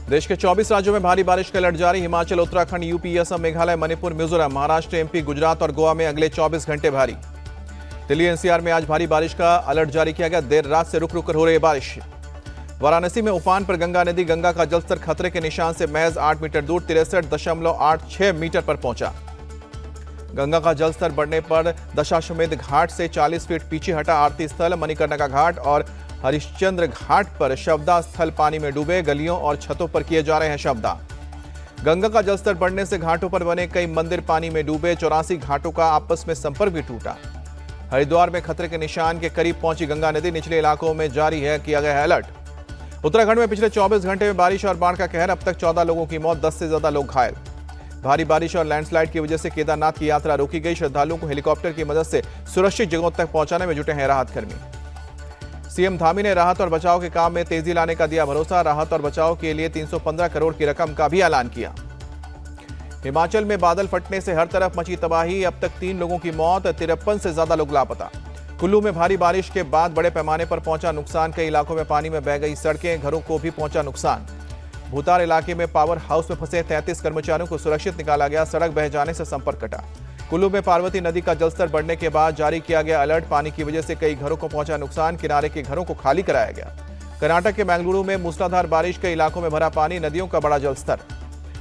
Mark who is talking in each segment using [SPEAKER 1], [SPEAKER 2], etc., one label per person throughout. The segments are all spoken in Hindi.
[SPEAKER 1] देश के 24 राज्यों में भारी बारिश का अलर्ट जारी। हिमाचल, उत्तराखंड, यूपी, असम, मेघालय, मणिपुर, मिजोरम, महाराष्ट्र, एमपी, गुजरात और गोवा में अगले 24 घंटे भारी। दिल्ली एनसीआर में आज भारी बारिश का अलर्ट जारी किया गया। देर रात से रुक रुक कर हो रही बारिश। वाराणसी में उफान पर गंगा नदी। गंगा का जलस्तर खतरे के निशान से महज 8 मीटर दूर 63.86 मीटर पर पहुंचा। गंगा का जलस्तर बढ़ने पर दशाश्वमेध घाट से 40 फीट पीछे हटा। आरती स्थल, मणिकर्णिका का घाट और हरिश्चंद्र घाट पर शवदाह स्थल पानी में डूबे। गलियों और छतों पर किए जा रहे हैं शवदाह। गंगा का जलस्तर बढ़ने से घाटों पर बने कई मंदिर पानी में डूबे। 84 घाटों का आपस में संपर्क भी टूटा। हरिद्वार में खतरे के निशान के करीब पहुंची गंगा नदी। निचले इलाकों में जारी है किया गया है अलर्ट। उत्तराखंड में पिछले 24 घंटे में बारिश और बाढ़ का कहर। अब तक 14 लोगों की मौत, 10 से ज्यादा लोग घायल। भारी बारिश और लैंडस्लाइड की वजह से केदारनाथ की यात्रा रोकी गई। श्रद्धालुओं को हेलीकॉप्टर की मदद से सुरक्षित जगहों तक पहुंचाने में जुटे हैं राहत कर्मी। सीएम धामी ने राहत और बचाव के काम में तेजी लाने का दिया भरोसा। राहत और बचाव के लिए 315 करोड़ की रकम का भी ऐलान किया। हिमाचल में बादल फटने से हर तरफ मची तबाही। अब तक 3 लोगों की मौत, 53 से ज्यादा लोग लापता। कुल्लू में भारी बारिश के बाद बड़े पैमाने पर पहुंचा नुकसान। कई इलाकों में पानी में बह गई सड़कें, घरों को भी पहुंचा नुकसान। भूतार इलाके में पावर हाउस में फंसे 33 कर्मचारियों को सुरक्षित निकाला गया। सड़क बह जाने से संपर्क कटा। कुल्लू में पार्वती नदी का जलस्तर बढ़ने के बाद जारी किया गया अलर्ट। पानी की वजह से कई घरों को पहुंचा नुकसान। किनारे के घरों को खाली कराया गया। कर्नाटक के बेंगलुरु में मूसलाधार बारिश, कई इलाकों में भरा पानी, नदियों का बड़ा जलस्तर।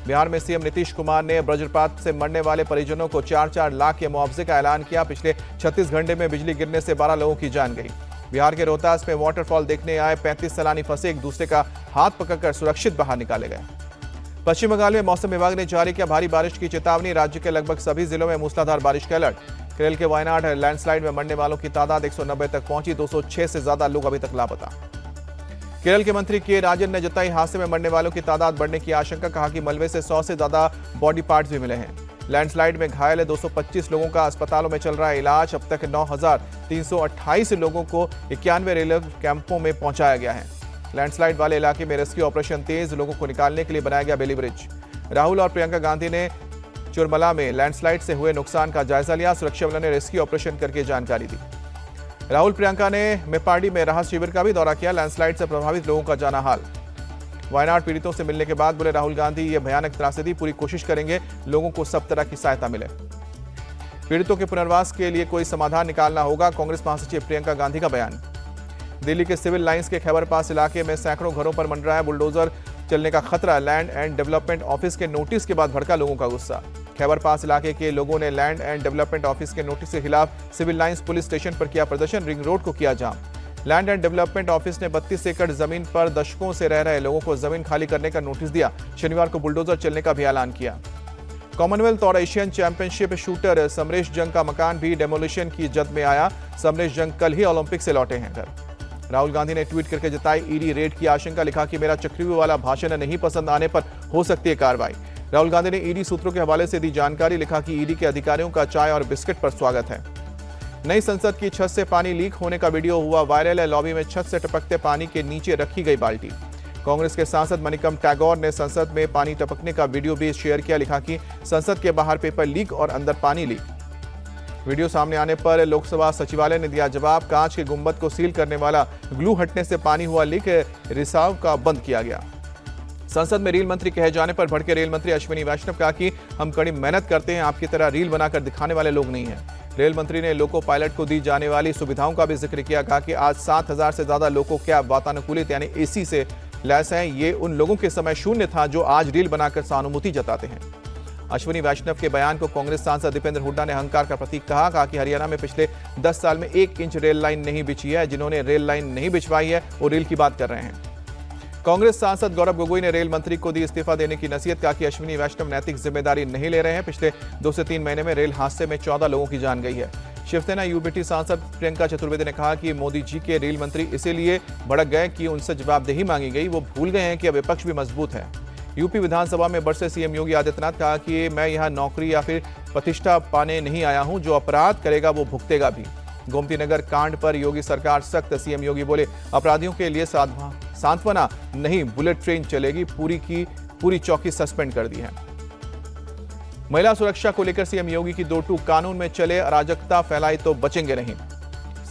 [SPEAKER 1] बिहार में सीएम नीतीश कुमार ने वज्रपात से मरने वाले परिजनों को 4-4 लाख के मुआवजे का ऐलान किया। पिछले 36 घंटे में बिजली गिरने से 12 लोगों की जान गई। बिहार के रोहतास में वाटरफॉल देखने आए 35 सैलानी फंसे, एक दूसरे का हाथ पकड़कर सुरक्षित बाहर निकाले गए। पश्चिम बंगाल में मौसम विभाग ने जारी किया भारी बारिश की चेतावनी। राज्य के लगभग सभी जिलों में मूसलाधार बारिश का अलर्ट। केरल के वायनाड लैंडस्लाइड में मरने वालों की तादाद 190 तक पहुंची। 206 से ज्यादा लोग अभी तक लापता। केरल के मंत्री के राजन ने जताई हादसे में मरने वालों की तादाद बढ़ने की आशंका। कहा कि मलबे से 100 से ज्यादा बॉडी पार्ट्स भी मिले हैं। लैंडस्लाइड में घायल 225 लोगों का अस्पतालों में चल रहा है इलाज। अब तक 9,328 लोगों को 91 रिलीफ कैंपों में पहुंचाया गया है। लैंडस्लाइड वाले इलाके में रेस्क्यू ऑपरेशन तेज। लोगों को निकालने के लिए बनाया गया बेली ब्रिज। राहुल और प्रियंका गांधी ने चुरमला में लैंडस्लाइड से हुए नुकसान का जायजा लिया। सुरक्षा बलों ने रेस्क्यू ऑपरेशन करके जानकारी दी। राहुल प्रियंका ने मेपाड़ी में राहत शिविर का भी दौरा किया। लैंडस्लाइड से प्रभावित लोगों का जाना हाल। वायनाड पीड़ितों से मिलने के बाद बोले राहुल गांधी, ये भयानक त्रासदी, पूरी कोशिश करेंगे लोगों को सब तरह की सहायता मिले। पीड़ितों के पुनर्वास के लिए कोई समाधान निकालना होगा, कांग्रेस महासचिव प्रियंका गांधी का बयान। दिल्ली के सिविल लाइंस के खैबर पास इलाके में सैकड़ों घरों पर मंडराया बुलडोजर चलने का खतरा। लैंड एंड डेवलपमेंट ऑफिस के नोटिस के बाद भड़का लोगों का गुस्सा। खैबर पास इलाके के लोगों ने लैंड एंड डेवलपमेंट ऑफिस के नोटिस के खिलाफ सिविल लाइंस पुलिस स्टेशन पर किया प्रदर्शन। रिंग रोड को किया जाम। लैंड एंड डेवलपमेंट ऑफिस ने 32 एकड़ जमीन पर दशकों से रह रहे लोगों को जमीन खाली करने का नोटिस दिया। शनिवार को बुलडोजर चलने का भी ऐलान किया। कॉमनवेल्थ और एशियन चैंपियनशिप शूटर समरेश जंग का मकान भी डेमोलिशन की जद में आया। समरेश जंग कल ही ओलंपिक से लौटे हैं घर। राहुल गांधी ने ट्वीट करके जताई ईडी रेड की आशंका। लिखा कि मेरा चक्रव्यूह वाला भाषण नहीं पसंद आने पर हो सकती है कार्रवाई। राहुल गांधी ने ईडी सूत्रों के हवाले से दी जानकारी। लिखा कि ईडी के अधिकारियों का चाय और बिस्किट पर स्वागत है। नई संसद की छत से पानी लीक होने का वीडियो हुआ वायरल है। लॉबी में छत से टपकते पानी के नीचे रखी गई बाल्टी। कांग्रेस के सांसद मणिकम टैगोर ने संसद में पानी टपकने का वीडियो भी शेयर किया। लिखा कि संसद के बाहर पेपर लीक और अंदर पानी लीक। वीडियो सामने आने पर लोकसभा सचिवालय ने दिया जवाब। कांच के गुंबद को सील करने वाला ग्लू हटने से पानी हुआ लीक। रिसाव का बंद किया गया। संसद में रेल मंत्री कहे जाने पर भड़के रेल मंत्री अश्विनी वैष्णव। कहा कि हम कड़ी मेहनत करते हैं, आपकी तरह रील बनाकर दिखाने वाले लोग नहीं हैं। रेल मंत्री ने लोको पायलट को दी जाने वाली सुविधाओं का भी जिक्र किया। कहा कि आज 7,000 से ज्यादा लोको कैब वातानुकूलित यानी एसी से लैस हैं। ये उन लोगों के समय शून्य था जो आज रील बनाकर सहानुभूति जताते हैं। अश्विनी वैष्णव के बयान को कांग्रेस सांसद दीपेंद्र हुड्डा ने अहंकार का प्रतीक कहा। कहा कि हरियाणा में पिछले 10 साल में 1 इंच रेल लाइन नहीं बिछी है। जिन्होंने रेल लाइन नहीं बिछवाई है वो रेल की बात कर रहे हैं। कांग्रेस सांसद गौरव गोगोई ने रेल मंत्री को दी इस्तीफा देने की नसीहत। कहा कि अश्विनी वैष्णव नैतिक जिम्मेदारी नहीं ले रहे हैं। पिछले 2 से 3 महीने में रेल हादसे में 14 लोगों की जान गई है। शिवसेना यूबीटी सांसद प्रियंका चतुर्वेदी ने कहा कि मोदी जी के रेल मंत्री इसीलिए भड़क गए कि उनसे जवाबदेही मांगी गई। वो भूल गए हैं कि अब विपक्ष भी मजबूत है। यूपी विधानसभा में बरसे सीएम योगी आदित्यनाथ। कहा कि मैं यहाँ नौकरी या फिर प्रतिष्ठा पाने नहीं आया हूँ, जो अपराध करेगा वो भुगतेगा भी। गोमती नगर कांड पर योगी सरकार सख्त। सीएम योगी बोले अपराधियों के लिए सांत्वना नहीं, बुलेट ट्रेन चलेगी। पूरी की पूरी चौकी सस्पेंड कर दी है। महिला सुरक्षा को लेकर सीएम योगी की 2 टूक। कानून में चले, अराजकता फैलाई तो बचेंगे नहीं।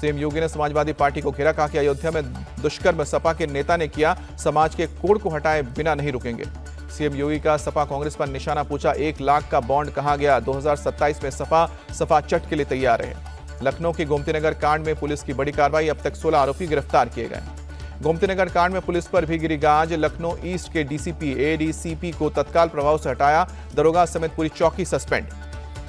[SPEAKER 1] सीएम योगी ने समाजवादी पार्टी को घेरा, कहा कि अयोध्या में दुष्कर्म सपा के नेता ने किया, समाज के कोड को हटाए बिना नहीं रुकेंगे। सीएम योगी का सपा कांग्रेस पर निशाना, पूछा 1 लाख का बॉन्ड कहां गया, 2027 में सपा चट के लिए तैयार है। लखनऊ के गोमतीनगर कांड में पुलिस की बड़ी कार्रवाई, अब तक 16 आरोपी गिरफ्तार किए गए। गोमतीनगर कांड में पुलिस पर भी गिरी गाज, लखनऊ ईस्ट के डीसीपी एडीसीपी को तत्काल प्रभाव से हटाया, दरोगा समेत पूरी चौकी सस्पेंड।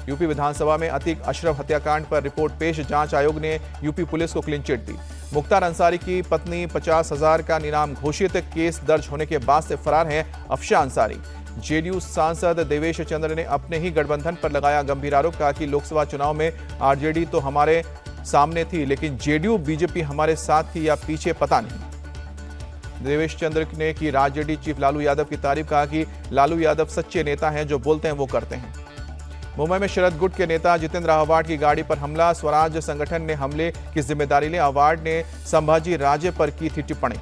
[SPEAKER 1] यूपी विधानसभा में अतीक अशरफ हत्याकांड पर रिपोर्ट पेश, जांच आयोग ने यूपी पुलिस को क्लीन चिट दी। मुख्तार अंसारी की पत्नी 50,000 का इनाम घोषित, केस दर्ज होने के बाद से फरार हैं अफशा अंसारी। जेडीयू सांसद देवेश चंद्र ने अपने ही गठबंधन पर लगाया गंभीर आरोप, कहा कि लोकसभा चुनाव में आरजेडी तो हमारे सामने थी, लेकिन जेडीयू बीजेपी हमारे साथ थी या पीछे पता नहीं। देवेश चंद्र ने की आरजेडी चीफ लालू यादव की तारीफ, कहा कि लालू यादव सच्चे नेता हैं, जो बोलते हैं वो करते हैं। मुंबई में शरद गुट के नेता जितेंद्र आव्हाड की गाड़ी पर हमला, स्वराज संगठन ने हमले की जिम्मेदारी ली, आव्हाड ने संभाजी राजे पर की थी टिप्पणी।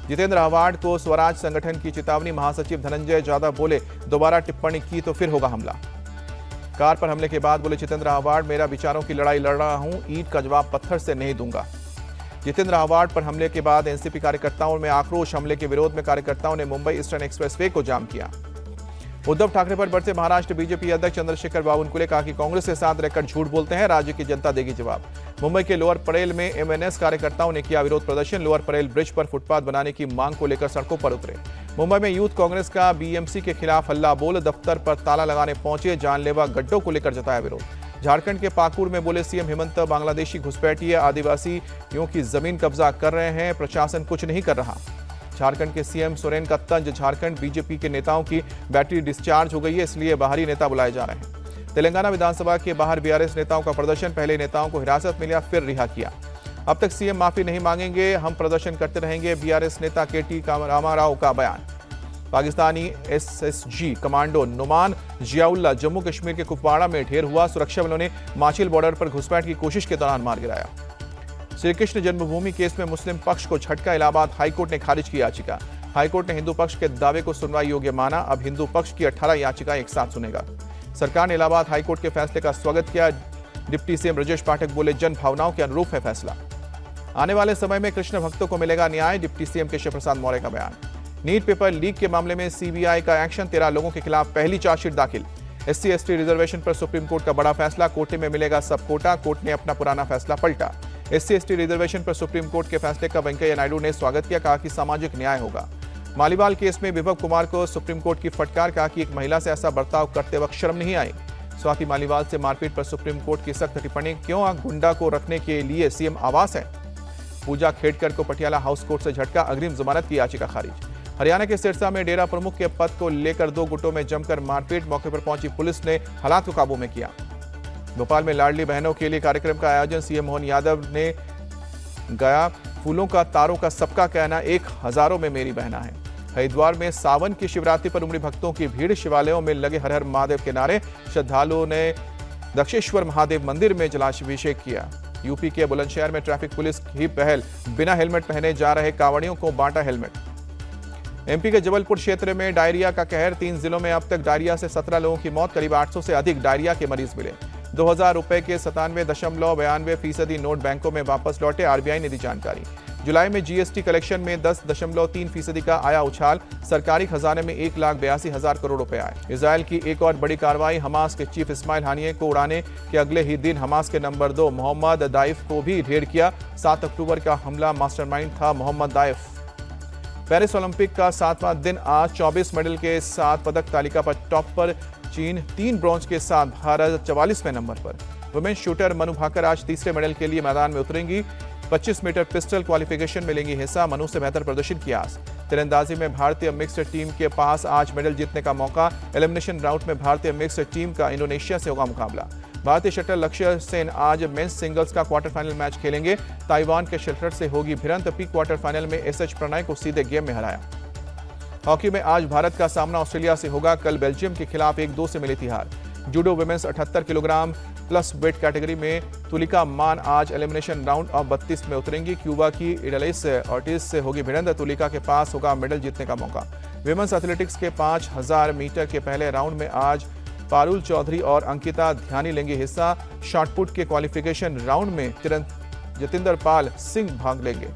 [SPEAKER 1] जितेंद्र आव्हाड को स्वराज संगठन की चेतावनी, महासचिव धनंजय यादव बोले दोबारा टिप्पणी की तो फिर होगा हमला। कार पर हमले के बाद बोले जितेंद्र आव्हाड, मेरा विचारों की लड़ाई लड़ रहा हूं, ईंट का जवाब पत्थर से नहीं दूंगा। जितेंद्र आव्हाड पर हमले के बाद एनसीपी कार्यकर्ताओं में आक्रोश, हमले के विरोध में कार्यकर्ताओं ने मुंबई ईस्टर्न एक्सप्रेसवे को जाम किया। उद्धव ठाकरे पर बरसे महाराष्ट्र बीजेपी अध्यक्ष चंद्रशेखर बावनकुले, कहा कि कांग्रेस के साथ रहकर झूठ बोलते हैं, राज्य की जनता देगी जवाब। मुंबई के लोअर परेल में एमएनएस कार्यकर्ताओं ने किया विरोध प्रदर्शन, लोअर परेल ब्रिज पर फुटपाथ बनाने की मांग को लेकर सड़कों पर उतरे। मुंबई में यूथ कांग्रेस का बीएमसी के खिलाफ हल्ला बोल, दफ्तर पर ताला लगाने पहुंचे, जानलेवा गड्ढों को लेकर जताया विरोध। झारखंड के पाकुड़ में बोले सीएम हेमंत, बांग्लादेशी घुसपैठिए आदिवासियों की जमीन कब्जा कर रहे हैं, प्रशासन कुछ नहीं कर रहा। झारखंड के सीएम सोरेन का तंज, झारखंड बीजेपी के नेताओं की बैटरी डिस्चार्ज हो गई है, इसलिए बाहरी नेता बुलाए जा रहे हैं। तेलंगाना विधानसभा के बाहर बीआरएस नेताओं का प्रदर्शन, पहले नेताओं को हिरासत में लिया फिर रिहा किया। अब तक सीएम माफी नहीं मांगेंगे, हम प्रदर्शन करते रहेंगे, बीआरएस नेता केटी रामाराव का बयान। पाकिस्तानी एसएसजी कमांडो नुमान जियाउल्ला जम्मू कश्मीर के कुपवाड़ा में ढेर हुआ, सुरक्षा बलों ने माचिल बॉर्डर पर घुसपैठ की कोशिश के दौरान मार गिराया। श्री कृष्ण जन्मभूमि केस में मुस्लिम पक्ष को झटका, इलाहाबाद हाईकोर्ट ने खारिज की याचिका। हाईकोर्ट ने हिंदू पक्ष के दावे को सुनवाई योग्य माना, अब हिंदू पक्ष की 18 याचिका एक साथ सुनेगा। सरकार ने इलाहाबाद हाईकोर्ट के फैसले का स्वागत किया। डिप्टी सीएम ब्रजेश पाठक बोले जन भावनाओं के अनुरूप है फैसला। आने वाले समय में कृष्ण भक्तों को मिलेगा न्याय, डिप्टी सीएम केशव प्रसाद मौर्य का बयान। नीट पेपर लीक के मामले में सीबीआई का एक्शन, 13 लोगों के खिलाफ पहली चार्जशीट दाखिल। SC/ST रिजर्वेशन पर सुप्रीम कोर्ट का बड़ा फैसला, कोटे में मिलेगा सब कोटा, कोर्ट ने अपना पुराना फैसला पलटा। SC/ST रिजर्वेशन पर सुप्रीम कोर्ट के फैसले का वेंकैया नायडू ने स्वागत किया, कहा कि सामाजिक न्याय होगा। मालीवाल केस में विभव कुमार को सुप्रीम कोर्ट की फटकार, कहा कि एक महिला से ऐसा बर्ताव करते वक्त शर्म नहीं आई। स्वाति मालीवाल से मारपीट पर सुप्रीम कोर्ट की सख्त टिप्पणी, क्यों गुंडा को रखने के लिए सीएम आवास है। पूजा खेड़कर को पटियाला हाउस कोर्ट से झटका, अग्रिम जमानत की याचिका खारिज। हरियाणा के सिरसा में डेरा प्रमुख के पद को लेकर 2 गुटों में जमकर मारपीट, मौके पर पहुंची पुलिस ने हालात को काबू में किया। भोपाल में लाडली बहनों के लिए कार्यक्रम का आयोजन, सीएम मोहन यादव ने गया, फूलों का तारों का सबका कहना, 1 हजारों में मेरी बहना है। हरिद्वार में सावन की शिवरात्रि पर उमड़ी भक्तों की भीड़, शिवालयों में लगे हर हर महादेव के नारे, श्रद्धालुओं ने दक्षेश्वर महादेव मंदिर में जलाभिषेक किया। यूपी के बुलंदशहर में ट्रैफिक पुलिस की पहल, बिना हेलमेट पहने जा रहे कांवड़ियों को बांटा हेलमेट। एमपी के जबलपुर क्षेत्र में डायरिया का कहर, 3 जिलों में अब तक डायरिया से 17 लोगों की मौत, करीब 800 से अधिक डायरिया के मरीज मिले। 2000 रुपए के 97.92% नोट बैंकों में वापस लौटे, आरबीआई ने दी जानकारी। जुलाई में जीएसटी कलेक्शन में 10.3% का आया उछाल, सरकारी खजाने में 1,82,000 करोड़ रुपए आए। इजरायल की एक और बड़ी कार्रवाई, हमास के चीफ इस्माइल हानिये को उड़ाने के अगले ही दिन हमास के नंबर 2 मोहम्मद दाइफ को भी ढेर किया। 7 अक्टूबर का हमला मास्टरमाइंड था मोहम्मद दाइफ। पेरिस ओलंपिक का 7वां दिन आज, 24 मेडल के साथ पदक तालिका पर टॉप पर चीन, 3 ब्रॉन्ज के साथ भारत 44वें नंबर पर। वुमेन शूटर मनु भाकर आज तीसरे मेडल के लिए मैदान में उतरेंगी। 25 मीटर पिस्टल क्वालिफिकेशन में लेंगी हिस्सा, मनु से बेहतर प्रदर्शन की आस। तीरंदाजी में भारतीय मिक्स्ड टीम के पास आज मेडल जीतने का मौका। एलिमिनेशन राउंड में भारतीय मिक्स्ड टीम का इंडोनेशिया से होगा मुकाबला। भारतीय शटलर लक्ष्य सेन आज मेंस सिंगल्स का क्वार्टर फाइनल मैच खेलेंगे। ताइवान के शटलर से होगी भिड़ंत, प्री क्वार्टर फाइनल में SH प्रणय को सीधे गेम में हराया। हॉकी में आज भारत का सामना ऑस्ट्रेलिया से होगा, कल बेल्जियम के खिलाफ 1-2 से मिली थी हार। Judo women's 78 kilogram plus weight category में तुलिका मान आज एलिमिनेशन राउंड ऑफ 32 में उतरेंगी। क्यूबा की इडलिस ऑर्टिज से होगी भिड़ंत, तुलिका के पास होगा मेडल जीतने का मौका। विमेंस एथलेटिक्स के 5000 मीटर के पहले राउंड में आज पारुल चौधरी और अंकिता ध्यानी लेंगे हिस्सा। शॉटपुट के क्वालिफिकेशन राउंड में जतिंदर पाल सिंह भाग लेंगे।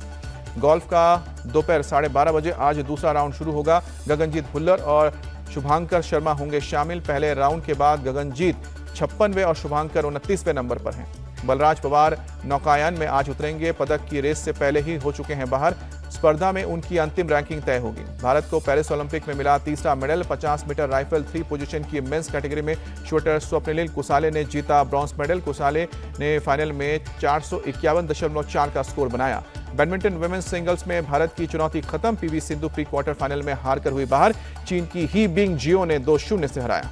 [SPEAKER 1] गोल्फ का दोपहर 12:30 बजे आज दूसरा राउंड शुरू होगा। गगनजीत भुल्लर और शुभांकर शर्मा होंगे शामिल। पहले राउंड के बाद गगनजीत 56वें और शुभांकर 29वें नंबर पर हैं। बलराज पवार नौकायन में आज उतरेंगे। पदक की रेस से पहले ही हो चुके हैं बाहर। स्पर्धा में उनकी अंतिम रैंकिंग तय होगी। भारत को पेरिस ओलंपिक में मिला तीसरा मेडल। 50 मीटर राइफल 3 पोजीशन की मेंस कैटेगरी में शूटर स्वप्निल कुसाले ने जीता ब्रॉन्ज मेडल। कुसाले ने फाइनल में 451.4 का स्कोर बनाया। बैडमिंटन वुमेन्स सिंगल्स में भारत की चुनौती खत्म। PV Sindhu pre quarter final में हारकर हुई बाहर। चीन की ही बिंग जियो ने 2-0 से हराया।